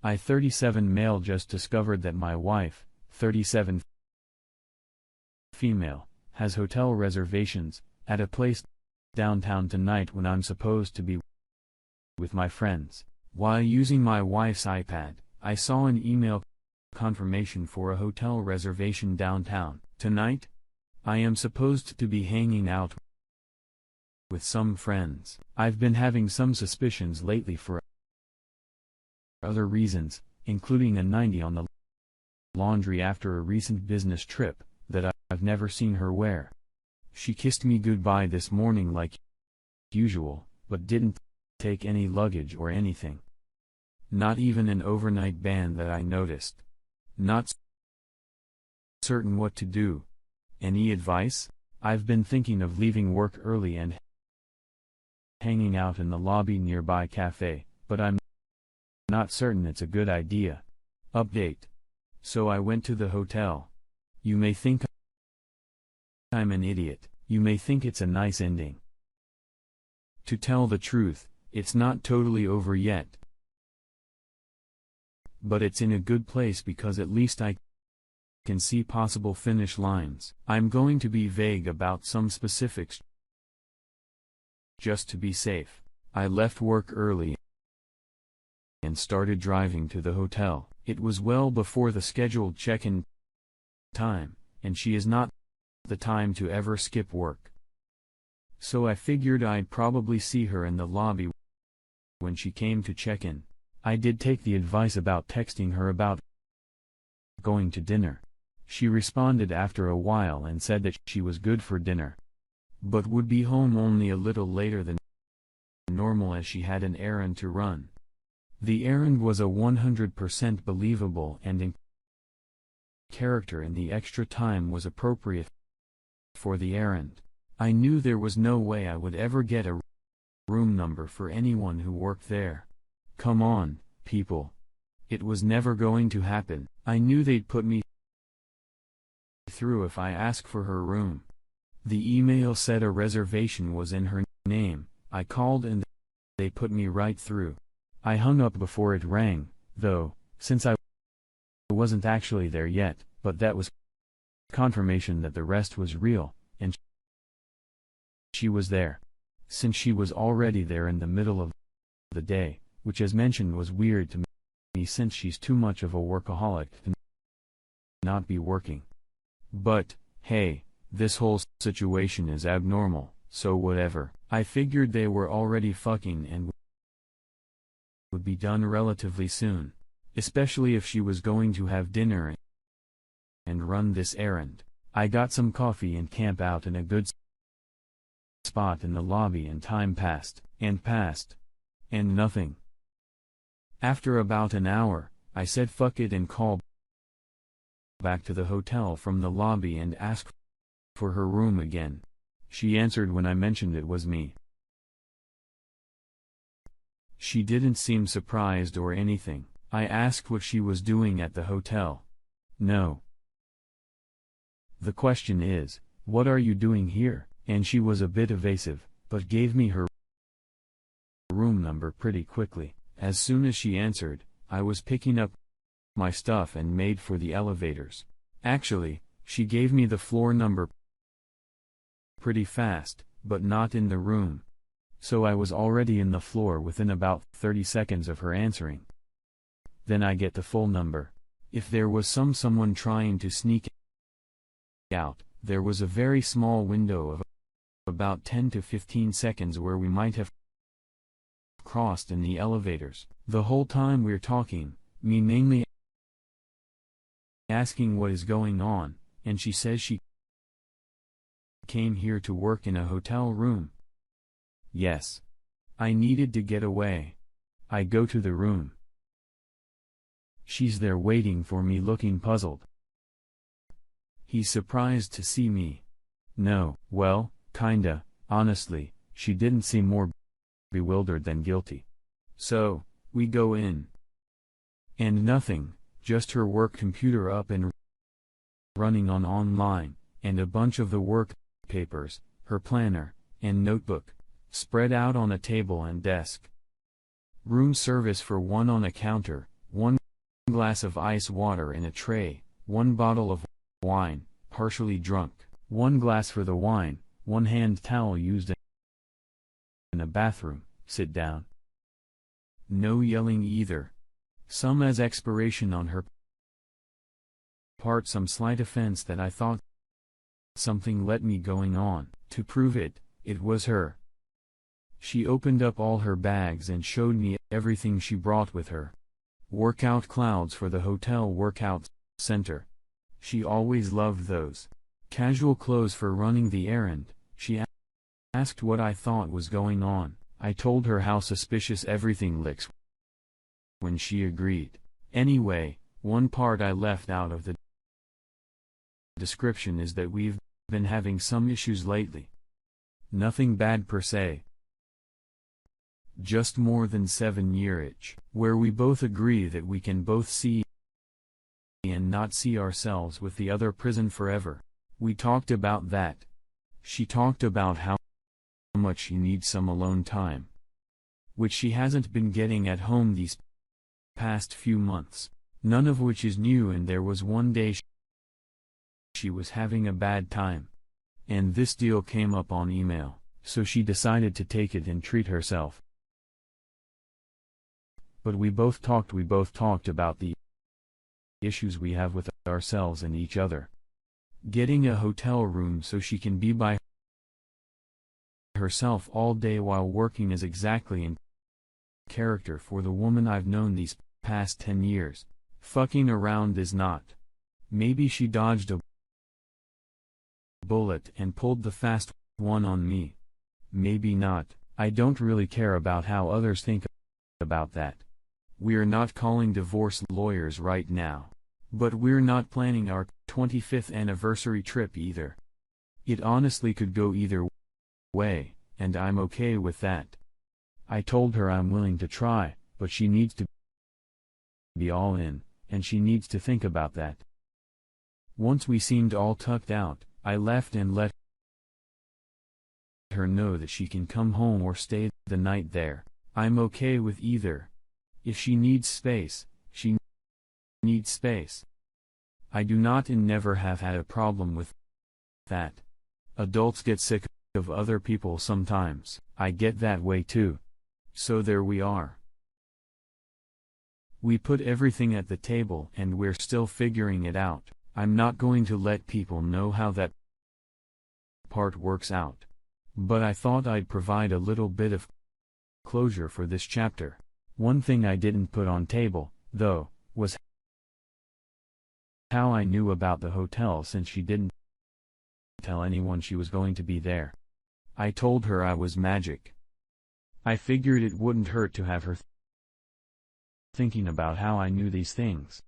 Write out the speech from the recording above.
I 37 male just discovered that my wife, 37 female, has hotel reservations at a place downtown tonight when I'm supposed to be with my friends. While using my wife's iPad, I saw an email confirmation for a hotel reservation downtown. Tonight, I am supposed to be hanging out with some friends. I've been having some suspicions lately for other reasons, including a 90 on the laundry after a recent business trip that I've never seen her wear. She kissed me goodbye this morning like usual, but didn't take any luggage or anything. Not even an overnight band that I noticed. Not certain what to do. Any advice? I've been thinking of leaving work early and hanging out in the lobby nearby cafe, but I'm not certain it's a good idea. Update. So I went to the hotel. You may think I'm an idiot. You may think it's a nice ending. To tell the truth, it's not totally over yet. But it's in a good place because at least I can see possible finish lines. I'm going to be vague about some specifics just to be safe. I left work early and started driving to the hotel. It was well before the scheduled check-in time, and she is not the time to ever skip work. So I figured I'd probably see her in the lobby when she came to check in. I did take the advice about texting her about going to dinner. She responded after a while and said that she was good for dinner, but would be home only a little later than normal as she had an errand to run. The errand was a 100% believable and in character, and the extra time was appropriate for the errand. I knew there was no way I would ever get a room number for anyone who worked there. Come on, people. It was never going to happen. I knew they'd put me through if I asked for her room. The email said a reservation was in her name. I called and they put me right through. I hung up before it rang, though, since I wasn't actually there yet, but that was confirmation that the rest was real, and she was there. Since she was already there in the middle of the day, which as mentioned was weird to me since she's too much of a workaholic to not be working. But, hey, this whole situation is abnormal, so whatever. I figured they were already fucking and would be done relatively soon, especially if she was going to have dinner and run this errand. I got some coffee and camp out in a good spot in the lobby, and time passed, and nothing. After about an hour, I said fuck it and called back to the hotel from the lobby and asked for her room again. She answered when I mentioned it was me. She didn't seem surprised or anything. I asked what she was doing at the hotel. No. The question is, what are you doing here? And she was a bit evasive, but gave me her room number pretty quickly. As soon as she answered, I was picking up my stuff and made for the elevators. Actually, she gave me the floor number pretty fast, but not in the room. So I was already in the floor within about 30 seconds of her answering. Then I get the full number. If there was someone trying to sneak out, there was a very small window of about 10 to 15 seconds where we might have crossed in the elevators. The whole time we're talking, me mainly asking what is going on, and she says she came here to work in a hotel room. Yes. I needed to get away. I go to the room. She's there waiting for me, looking puzzled. He's surprised to see me. No, well, kinda, honestly, she didn't seem more bewildered than guilty. So, we go in. And nothing, just her work computer up and running on online, and a bunch of the work papers, her planner, and notebook, spread out on a table and desk. Room service for one on a counter, one glass of ice water in a tray, one bottle of wine, partially drunk, one glass for the wine, one hand towel used in a bathroom, sit down. No yelling either. Some as expiration on her part, some slight offense that I thought something let me going on. To prove it, it was her. She opened up all her bags and showed me everything she brought with her. Workout clouds for the hotel workout center. She always loved those. Casual clothes for running the errand. She asked what I thought was going on. I told her how suspicious everything looks when she agreed. Anyway, one part I left out of the description is that we've been having some issues lately. Nothing bad per se. Just more than 7 years, where we both agree that we can both see and not see ourselves with the other prison forever. We talked about that. She talked about how much she needs some alone time, which she hasn't been getting at home these past few months, none of which is new, and there was one day she was having a bad time, and this deal came up on email, so she decided to take it and treat herself. But we both talked about the issues we have with ourselves and each other. Getting a hotel room so she can be by herself all day while working is exactly in character for the woman I've known these past 10 years. Fucking around is not. Maybe she dodged a bullet and pulled the fast one on me. Maybe not. I don't really care about how others think about that. We're not calling divorce lawyers right now. But we're not planning our 25th anniversary trip either. It honestly could go either way, and I'm okay with that. I told her I'm willing to try, but she needs to be all in, and she needs to think about that. Once we seemed all tucked out, I left and let her know that she can come home or stay the night there. I'm okay with either. If she needs space, she needs space. I do not and never have had a problem with that. Adults get sick of other people sometimes. I get that way too. So there we are. We put everything at the table and we're still figuring it out. I'm not going to let people know how that part works out. But I thought I'd provide a little bit of closure for this chapter. One thing I didn't put on table, though, was how I knew about the hotel, since she didn't tell anyone she was going to be there. I told her I was magic. I figured it wouldn't hurt to have her thinking about how I knew these things.